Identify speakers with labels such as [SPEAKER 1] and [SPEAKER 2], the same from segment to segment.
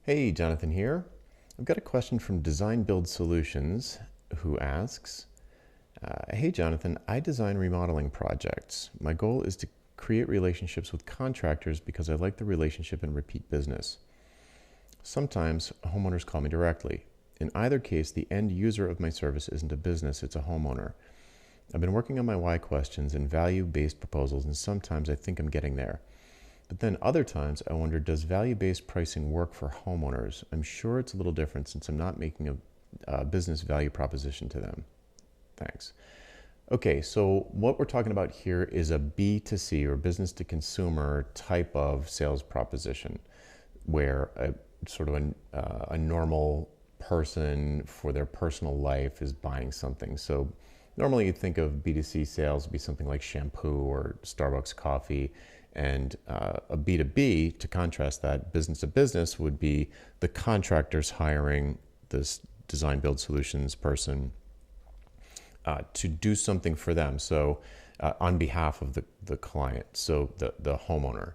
[SPEAKER 1] Hey, Jonathan here. I've got a question from Design Build Solutions who asks, hey Jonathan, I design remodeling projects. My goal is to create relationships with contractors because I like the relationship and repeat business. Sometimes homeowners call me directly. In either case, the end user of my service isn't a business, it's a homeowner. I've been working on my why questions and value-based proposals, and sometimes I think I'm getting there. But then other times I wonder, does value-based pricing work for homeowners? I'm sure it's a little different since I'm not making a business value proposition to them. Thanks. Okay, so what we're talking about here is a B2C or business to consumer type of sales proposition where a normal person for their personal life is buying something. So normally you'd think of B2C sales would be something like shampoo or Starbucks coffee. And a B2B, to contrast that, business to business, would be the contractors hiring this design build solutions person to do something for them. So on behalf of the client, so the homeowner.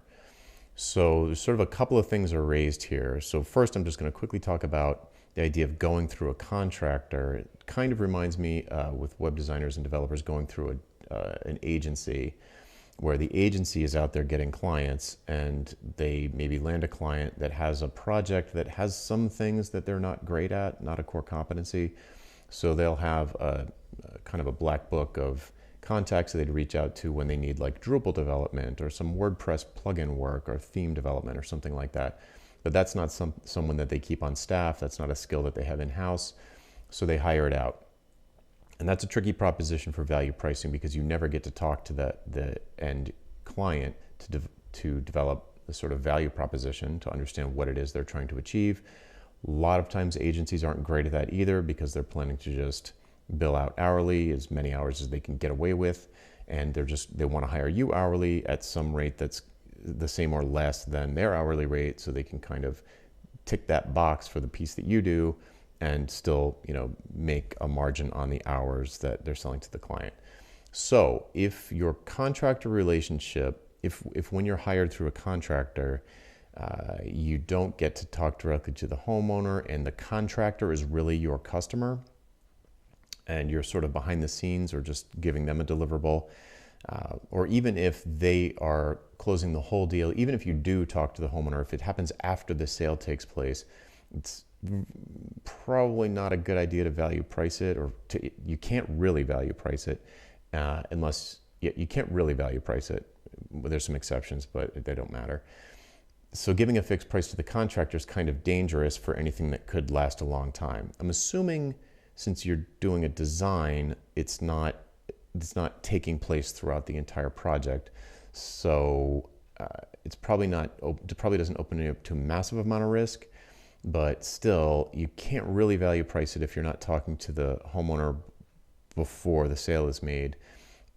[SPEAKER 1] So there's sort of a couple of things are raised here. So first, I'm just going to quickly talk about the idea of going through a contractor. It kind of reminds me with web designers and developers going through an agency, where the agency is out there getting clients and they maybe land a client that has a project that has some things that they're not great at, not a core competency. So they'll have a kind of a black book of contacts that they'd reach out to when they need like Drupal development or some WordPress plugin work or theme development or something like that. But that's not someone that they keep on staff. That's not a skill that they have in-house. So they hire it out. And that's a tricky proposition for value pricing because you never get to talk to the end client to develop the sort of value proposition to understand what it is they're trying to achieve. A lot of times agencies aren't great at that either because they're planning to just bill out hourly, as many hours as they can get away with, and they want to hire you hourly at some rate that's the same or less than their hourly rate, so they can kind of tick that box for the piece that you do and still, make a margin on the hours that they're selling to the client. So if your contractor relationship, if when you're hired through a contractor, you don't get to talk directly to the homeowner and the contractor is really your customer and you're sort of behind the scenes or just giving them a deliverable, or even if they are closing the whole deal, even if you do talk to the homeowner, if it happens after the sale takes place, it's probably not a good idea to value price it, you can't really value price it unless you can't really value price it. There's some exceptions, but they don't matter. So giving a fixed price to the contractor is kind of dangerous for anything that could last a long time. I'm assuming since you're doing a design, it's not taking place throughout the entire project. So it probably doesn't open it up to a massive amount of risk. But still, you can't really value price it if you're not talking to the homeowner before the sale is made.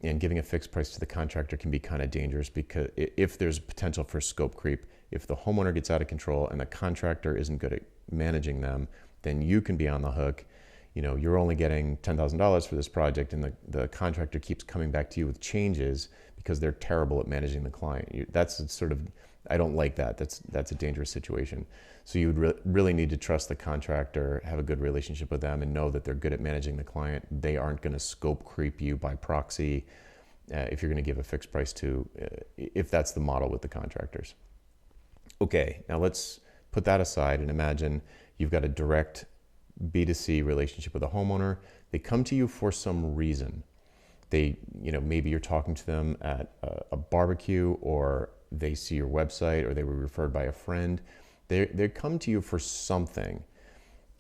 [SPEAKER 1] And giving a fixed price to the contractor can be kind of dangerous because if there's potential for scope creep, if the homeowner gets out of control and the contractor isn't good at managing them, then you can be on the hook. You're only getting $10,000 for this project and the contractor keeps coming back to you with changes because they're terrible at managing the client. I don't like that. That's a dangerous situation. So you would really need to trust the contractor, have a good relationship with them, and know that they're good at managing the client. They aren't going to scope creep you by proxy if you're going to give a fixed price if that's the model with the contractors. Okay, now let's put that aside and imagine you've got a direct B2C relationship with a homeowner. They come to you for some reason. Maybe you're talking to them at a barbecue, or they see your website, or they were referred by a friend. They come to you for something.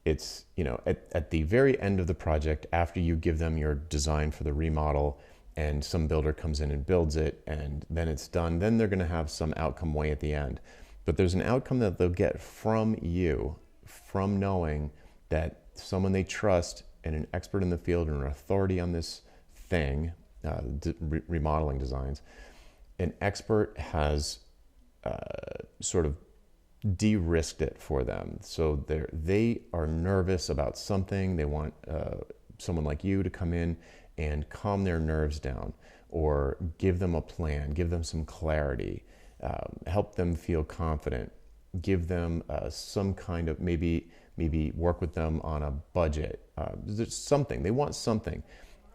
[SPEAKER 1] It's, at the very end of the project, after you give them your design for the remodel and some builder comes in and builds it and then it's done, then they're going to have some outcome way at the end. But there's an outcome that they'll get from you, from knowing that someone they trust and an expert in the field and an authority on this thing, remodeling designs, an expert has sort of de-risked it for them. So they are nervous about something. They want someone like you to come in and calm their nerves down, or give them a plan, give them some clarity, help them feel confident. give them some kind of maybe work with them on a budget. There's something they want something,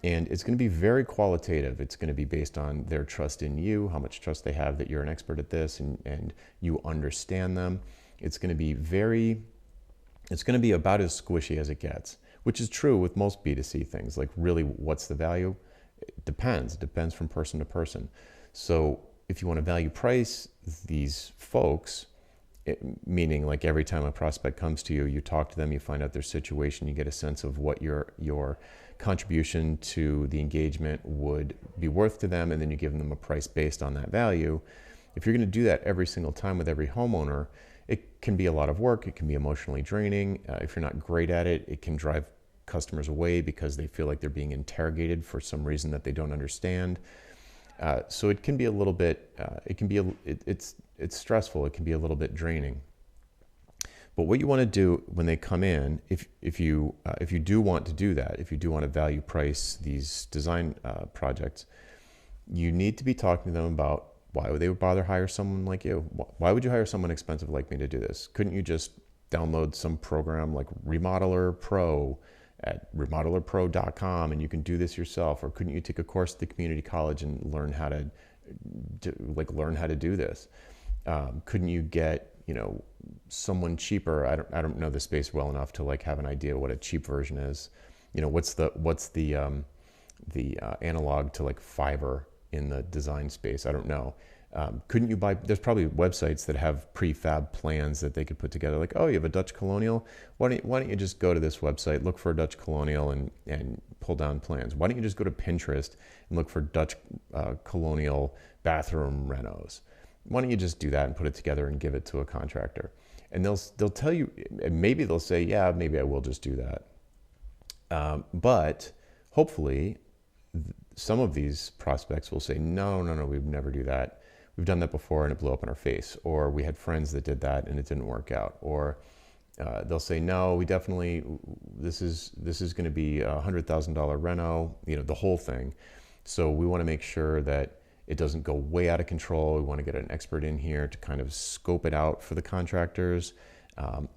[SPEAKER 1] and it's going to be very qualitative. It's going to be based on their trust in you, how much trust they have that you're an expert at this, and you understand them. It's going to be about as squishy as it gets, which is true with most B2C things. Like, really, what's the value? It depends. It depends from person to person. So if you want to value price these folks, meaning like every time a prospect comes to you, you talk to them, you find out their situation, you get a sense of what your contribution to the engagement would be worth to them, and then you give them a price based on that value. If you're going to do that every single time with every homeowner, it can be a lot of work. It can be emotionally draining. If you're not great at it, it can drive customers away because they feel like they're being interrogated for some reason that they don't understand. So it can be a little bit, it's stressful. It can be a little bit draining. But what you want to do when they come in, if you do want to do that, if you do want to value price these design projects, you need to be talking to them about why would they bother hire someone like you? Why would you hire someone expensive like me to do this? Couldn't you just download some program like Remodeler Pro at remodelerpro.com and you can do this yourself? Or couldn't you take a course at the community college and learn how to do this? Couldn't you get someone cheaper? I don't know the space well enough to like have an idea what a cheap version is. What's the analog to like Fiverr in the design space? I don't know. Couldn't you buy, there's probably websites that have prefab plans that they could put together. Like, oh, you have a Dutch Colonial? Why don't you just go to this website, look for a Dutch Colonial and pull down plans? Why don't you just go to Pinterest and look for Dutch Colonial bathroom renos? Why don't you just do that and put it together and give it to a contractor? And they'll tell you, maybe they'll say, yeah, maybe I will just do that. But hopefully some of these prospects will say, no, we'd never do that. We've done that before and it blew up in our face. Or we had friends that did that and it didn't work out. Or they'll say, no, we definitely, this is going to be a $100,000 reno, the whole thing. So we want to make sure that it doesn't go way out of control. We want to get an expert in here to kind of scope it out for the contractors.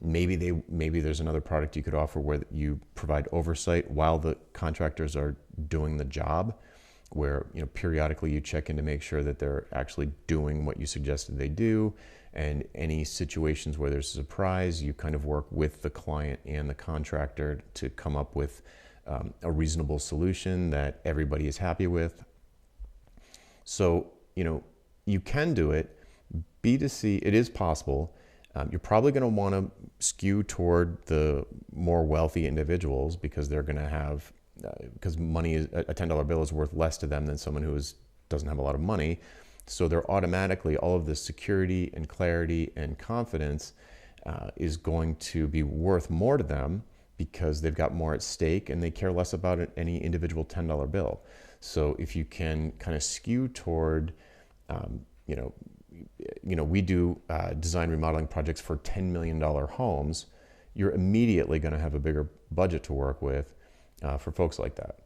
[SPEAKER 1] Maybe there's another product you could offer where you provide oversight while the contractors are doing the job, where periodically you check in to make sure that they're actually doing what you suggested they do. And any situations where there's a surprise, you kind of work with the client and the contractor to come up with a reasonable solution that everybody is happy with. So, you can do it. B2C, it is possible. You're probably going to want to skew toward the more wealthy individuals because they're going to have, because money is, a $10 bill is worth less to them than someone who doesn't have a lot of money. So they're automatically, all of this security and clarity and confidence is going to be worth more to them because they've got more at stake and they care less about any individual $10 bill. So if you can kind of skew toward, we do design remodeling projects for $10 million homes, you're immediately going to have a bigger budget to work with for folks like that.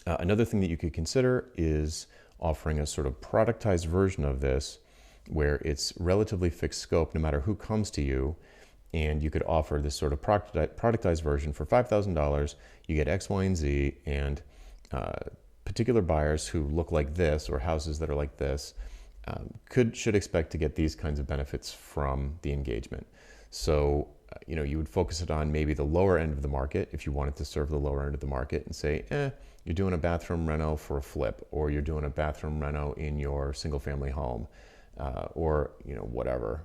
[SPEAKER 1] Another thing that you could consider is offering a sort of productized version of this where it's relatively fixed scope no matter who comes to you. And you could offer this sort of productized version for $5,000. You get X, Y, and Z, and particular buyers who look like this or houses that are like this should expect to get these kinds of benefits from the engagement. So, you would focus it on maybe the lower end of the market if you wanted to serve the lower end of the market and say, you're doing a bathroom reno for a flip, or you're doing a bathroom reno in your single family home, or, whatever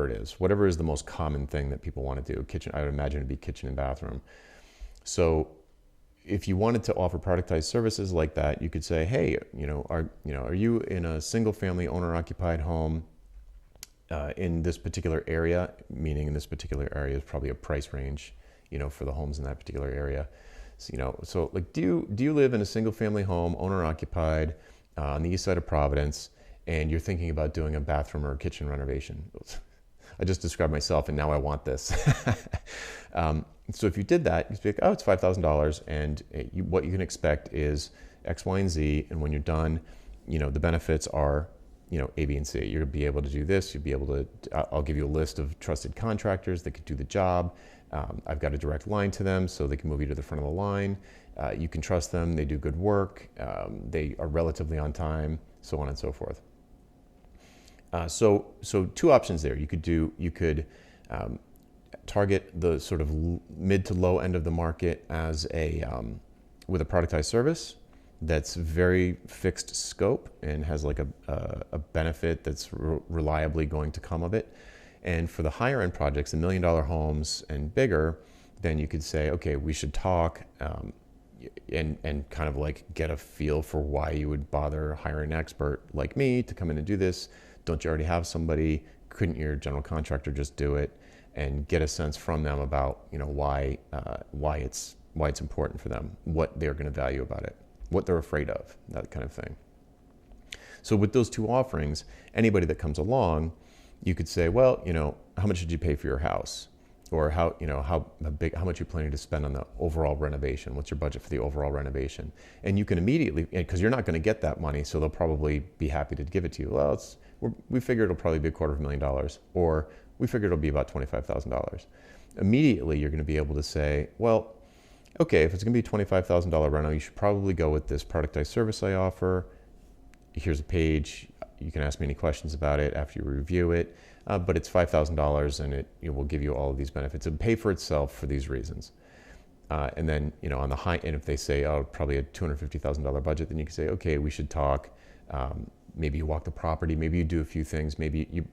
[SPEAKER 1] it is, whatever is the most common thing that people want to do. Kitchen, I would imagine it'd be kitchen and bathroom. So if you wanted to offer productized services like that, you could say, hey, are you in a single family owner occupied home in this particular area, meaning in this particular area is probably a price range, for the homes in that particular area. So like, do you live in a single family home, owner occupied, on the east side of Providence, and you're thinking about doing a bathroom or a kitchen renovation? I just described myself and now I want this. So if you did that, you'd be like, oh, it's $5,000, and what you can expect is X, Y, and Z, and when you're done, the benefits are, A, B, and C. You'll be able to do this. You'll be able to, I'll give you a list of trusted contractors that could do the job. I've got a direct line to them so they can move you to the front of the line. You can trust them. They do good work. They are relatively on time, so on and so forth. So two options there. You could target the sort of mid to low end of the market as with a productized service that's very fixed scope and has like a benefit that's reliably going to come of it. And for the higher end projects, the $1 million homes and bigger, then you could say, okay, we should talk and kind of like get a feel for why you would bother hiring an expert like me to come in and do this. Don't you already have somebody? Couldn't your general contractor just do it? And get a sense from them about why it's important for them, what they're going to value about it, what they're afraid of, that kind of thing. So with those two offerings, anybody that comes along, you could say, well, how much did you pay for your house? Or how much you're planning to spend on the overall renovation? What's your budget for the overall renovation? And you can immediately, because you're not going to get that money, so they'll probably be happy to give it to you. Well, we figure it'll probably be $250,000, or we figure it'll be about $25,000. Immediately, you're going to be able to say, well, okay, if it's going to be a $25,000 reno, you should probably go with this productized service I offer. Here's a page. You can ask me any questions about it after you review it, but it's $5,000 and it will give you all of these benefits. It'll pay for itself for these reasons. And then, on the high end, if they say, oh, probably a $250,000 budget, then you can say, okay, we should talk. Maybe you walk the property, maybe you do a few things,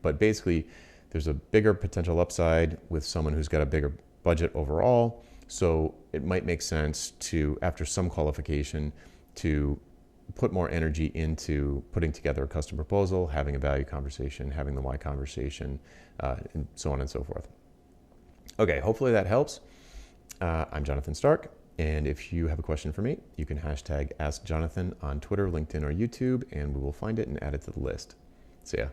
[SPEAKER 1] but basically there's a bigger potential upside with someone who's got a bigger budget overall. So it might make sense to, after some qualification, to put more energy into putting together a custom proposal, having a value conversation, having the why conversation, and so on and so forth. Okay, hopefully that helps. I'm Jonathan Stark, and if you have a question for me, you can hashtag AskJonathan on Twitter, LinkedIn, or YouTube, and we will find it and add it to the list. See ya.